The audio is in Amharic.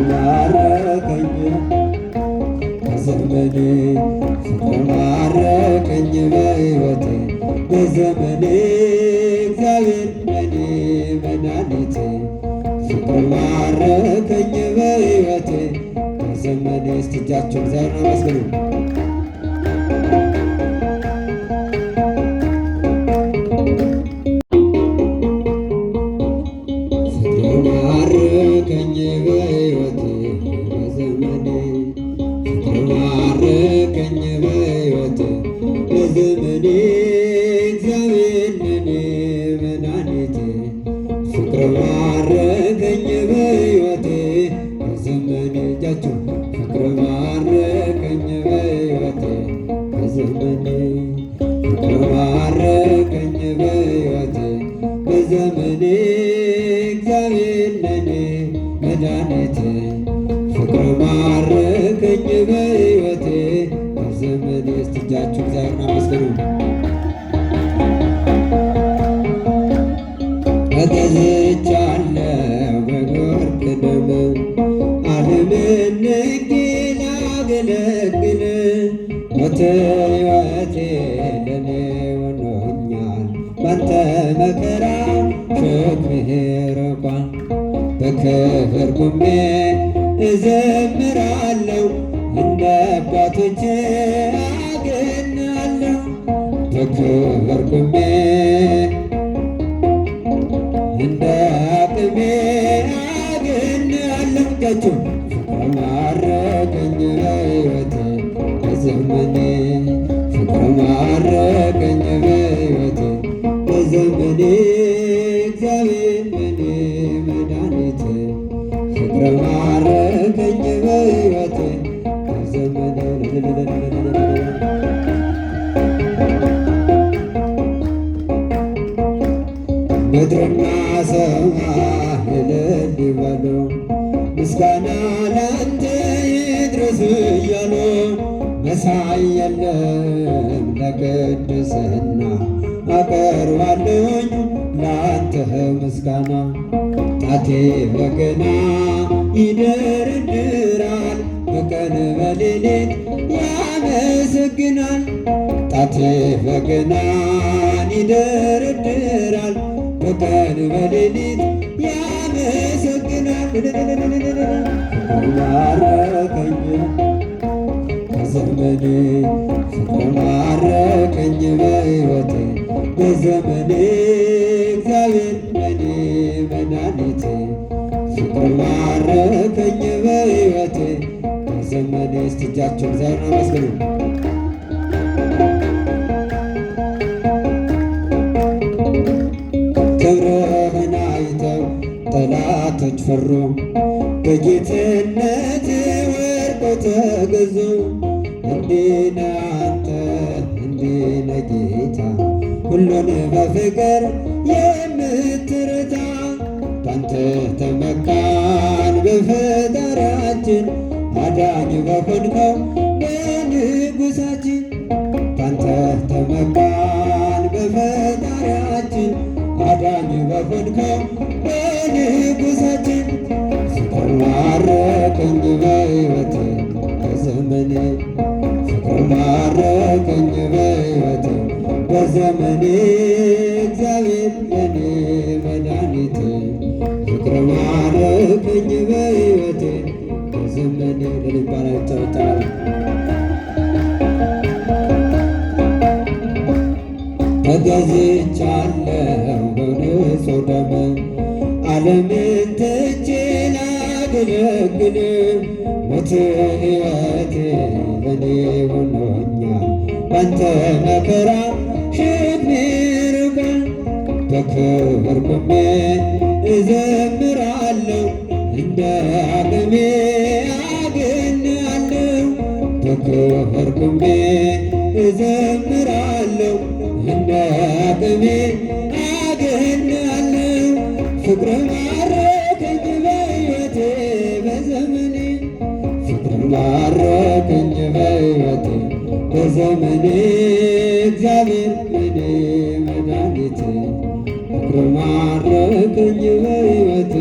ማረከኝ በዘመኔ ፍቅር ማረከኝ በሕይወቴ በዘመኔ እግዚአብሔር ለኔ መድኃኒቴ ፍቅር ማረከኝ በሕይወቴ በዘመኔ። እስቲ እጃችሁን እግዚአብሔርን አመስግኑ። በዘመኔ እግዚአብሔር ለኔ መድኃኒቴ ፍቅር ማረከኝ በሕይወቴ በዘመኔ። እጃችሁ ፍቅር ማረከኝ በሕይወቴ በዘመኔ ፍቅር ማረከኝ በሕይወቴ በዘመኔ እግዚአብሔር ለኔ መድኃኒቴ ፍቅር ማረከኝ በሕይወቴ በዘመኔ። እስቲ እጃችሁ እግዚአብሔርን አመስግኑ። ተገዝቻለሁ በወርቅ ደም ዓለምን ንቄ ላገለግል ሞት ሕይወቴ ለኔ ሆኖኛል ባንተ መከራ ሸክሜ ርቋል። በክብር ቆሜ እዘምራለሁ እንደ አባቶቼ አገናለሁ። በክብር ቆሜ እንደ አቅሜ አገናለሁ። እጃችሁ ፍቅር ማረከኝ በሕይወቴ በዘመኔ ፍቅር ማረከኝ በሕይወቴ በዘመኔ እግዚአብሔር ለኔ መድኃኒቴ ፍቅር ማረከኝ በሕይወቴ በዘመኔ። ምድርና ሰማይ እልል ይበሉ ምስጋና ላንተ ይድረስ እያሉ መሳይ የለም ለቅድስና አቀርባለሁኝ ላንተ ምስጋና። ጣቴ በገና ይደረድራል በቀን በሌሊት ያመሰግናል። ጣቴ በገናን ይደረድራል በቀን በሌሊት ያመሰግናል። ፍቅር ማረከኝ በዘመኔ ፍቅር ማረከኝ በሕይወቴ በዘመኔ እግዚአብሔር ለኔ መድኃኒቴ ፍቅር ማረከኝ በሕይወቴ በዘመኔ። እስቲ እጃችሁን እግዚአብሔርን አመስግኑ። ክብርህን አይተው ጠላቶች ፈሩ በጌትነት ወድቀው ተገዙ። እንዲህ ነህ አንተ እንዲህ ነህ ጌታ ሁሉን በፍቅር የምትረታ። ባንተ ተመካን በፈጣሪያችን አዳኝ በሆንከው በንጉሣችን። ባንተ ተመካን በፈጣሪያችን አዳኝ በሆንከው በንጉሣችን። ፍቅር ማረከኝ በሕይወቴ በዘመኔ ፍቅር ማረከኝ በሕይወቴ በዘመኔ እግዚአብሔር ለኔ መድኃኒቴ ፍቅር ማረከኝ በሕይወቴ በዘመኔ። ለልባላ ይጨበጨባል። ተገዝቻለሁ በንጹሕ ደም ዓለምን ትቼ ላገለግል ሞት ሕይወቴ ለኔ ሆኖኛል ባንተ መከራ ሸክሜ ርቋል። በክብር ቆሜ እዘምራለሁ እንደ አቅሜ አገናለሁ። በክብር ቆሜ እዘምራለሁ እንደ አቅሜ አገናለሁ። ፍቅር ማረከኝ በሕይወቴ በዘመኔ ፍቅር ማረከኝ በሕይወቴ በዘመኔ እግዚአብሔር ለኔ መድኃኒቴ ፍቅር ማረከኝ በሕይወቴ